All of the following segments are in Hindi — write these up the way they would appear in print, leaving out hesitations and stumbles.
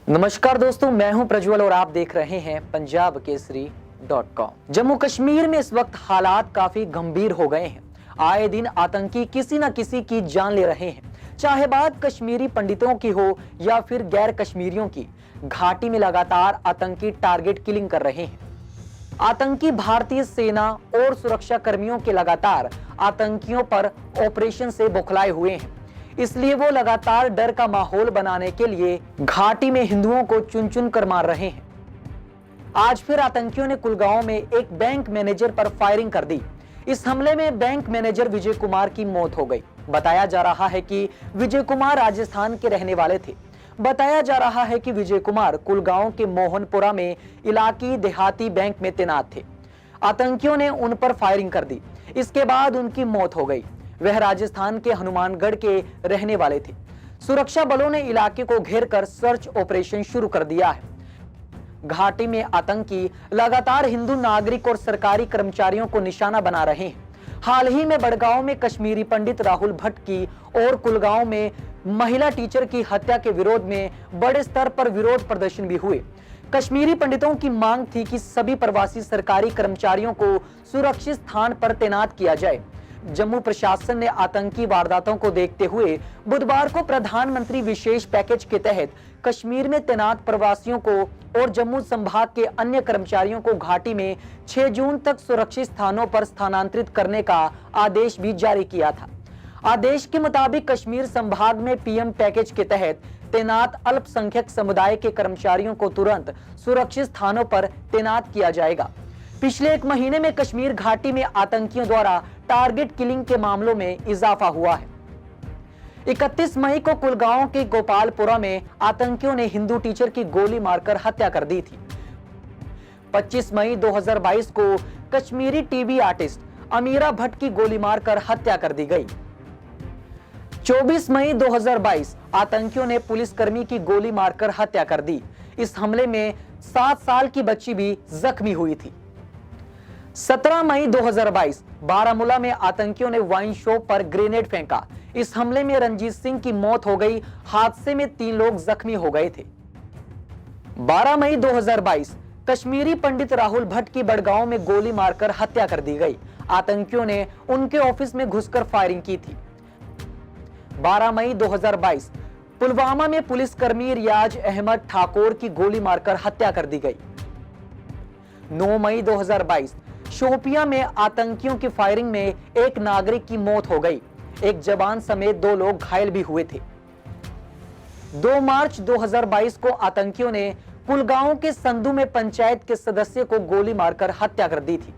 नमस्कार दोस्तों, मैं हूं प्रज्वल और आप देख रहे हैं पंजाब केसरी.com। जम्मू कश्मीर में इस वक्त हालात काफी गंभीर हो गए हैं। आए दिन आतंकी किसी न किसी की जान ले रहे हैं, चाहे बात कश्मीरी पंडितों की हो या फिर गैर कश्मीरियों की। घाटी में लगातार आतंकी टारगेट किलिंग कर रहे हैं। आतंकी भारतीय सेना और सुरक्षा कर्मियों के लगातार आतंकियों पर ऑपरेशन से बौखलाए हुए हैं, इसलिए वो लगातार डर का माहौल बनाने के लिए घाटी में हिंदुओं को चुन चुन कर मार रहे हैं। आज फिर आतंकियों ने कुलगांव में एक बैंक मैनेजर पर फायरिंग कर दी। इस हमले में बैंक मैनेजर विजय कुमार की मौत हो गई। बताया जा रहा है कि विजय कुमार राजस्थान के रहने वाले थे। बताया जा रहा है कि विजय कुमार कुलगांव के मोहनपुरा में इलाकी देहाती बैंक में तैनात थे। आतंकियों ने उन पर फायरिंग कर दी। इसके बाद उनकी मौत हो गई। वह राजस्थान के हनुमानगढ़ के रहने वाले थे। सुरक्षा बलों ने इलाके को घेरकर सर्च ऑपरेशन शुरू कर दिया है। घाटी में आतंकी लगातार हिंदू नागरिक और सरकारी कर्मचारियों को निशाना बना रहे हैं। हाल ही में बड़गांव में कश्मीरी पंडित राहुल भट्ट की और कुलगांव में महिला टीचर की हत्या के विरोध में बड़े स्तर पर विरोध प्रदर्शन भी हुए। कश्मीरी पंडितों की मांग थी कि सभी प्रवासी सरकारी कर्मचारियों को सुरक्षित स्थान पर तैनात किया जाए। जम्मू प्रशासन ने आतंकी वारदातों को देखते हुए बुधवार को प्रधानमंत्री विशेष पैकेज के तहत कश्मीर में तैनात प्रवासियों को और जम्मू संभाग के अन्य कर्मचारियों को घाटी में 6 जून तक सुरक्षित स्थानों पर स्थानांतरित करने का आदेश भी जारी किया था। आदेश के मुताबिक कश्मीर संभाग में पीएम पैकेज के तहत तैनात अल्पसंख्यक समुदाय के कर्मचारियों को तुरंत सुरक्षित स्थानों पर तैनात किया जाएगा। पिछले 1 महीने में कश्मीर घाटी में आतंकियों द्वारा टारगेट किलिंग के मामलों में इजाफा हुआ है। 31 मई को कुलगांव के गोपालपुरा में आतंकियों ने हिंदू टीचर की गोली मारकर हत्या कर दी थी। 25 मई 2022 को कश्मीरी टीवी आर्टिस्ट अमीरा भट्ट की गोली मारकर हत्या कर दी गई। 24 मई 2022 आतंकियों ने पुलिसकर्मी की गोली मारकर हत्या कर दी। इस हमले में 7 साल की बच्ची भी जख्मी हुई थी। 17 मई 2022 बारामूला में आतंकियों ने वाइन शॉप पर ग्रेनेड फेंका। इस हमले में रंजीत सिंह की मौत हो गई। हादसे में 3 लोग जख्मी हो गए थे। 12 मई 2022 कश्मीरी पंडित राहुल भट्ट की बड़गांव में गोली मारकर हत्या कर दी गई। आतंकियों ने उनके ऑफिस में घुसकर फायरिंग की थी। 12 मई 2022 पुलवामा में पुलिसकर्मी रियाज अहमद ठाकुर की गोली मारकर हत्या कर दी गई। 9 मई 2022 शोपियां में आतंकियों की फायरिंग में एक नागरिक की मौत हो गई। एक जवान समेत 2 लोग घायल भी हुए थे। 2 मार्च 2022 को आतंकियों ने कुलगांव के संधू में पंचायत के सदस्य को गोली मारकर हत्या कर दी थी।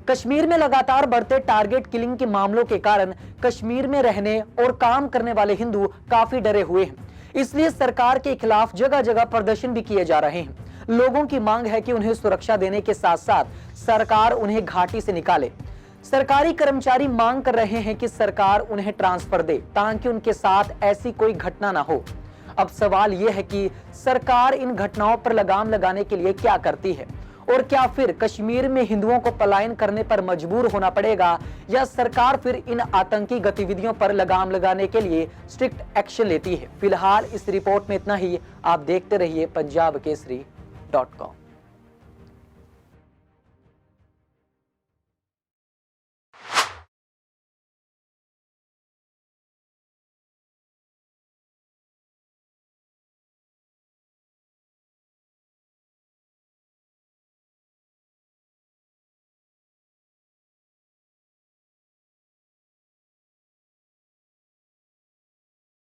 कश्मीर में लगातार बढ़ते टारगेट किलिंग के मामलों के कारण कश्मीर में रहने और काम करने वाले हिंदू काफी डरे हुए हैं। इसलिए सरकार के खिलाफ जगह जगह प्रदर्शन भी किए जा रहे हैं। लोगों की मांग है कि उन्हें सुरक्षा देने के साथ साथ सरकार उन्हें घाटी से निकाले। सरकारी कर्मचारी मांग कर रहे हैं कि सरकार उन्हें ट्रांसफर दे ताकि उनके साथ ऐसी कोई घटना ना हो। अब सवाल यह है कि सरकार इन घटनाओं पर लगाम लगाने के लिए क्या करती है और क्या फिर कश्मीर में हिंदुओं को पलायन करने पर मजबूर होना पड़ेगा या सरकार फिर इन आतंकी गतिविधियों पर लगाम लगाने के लिए स्ट्रिक्ट एक्शन लेती है। फिलहाल इस रिपोर्ट में इतना ही। आप देखते रहिए पंजाब केसरी.com।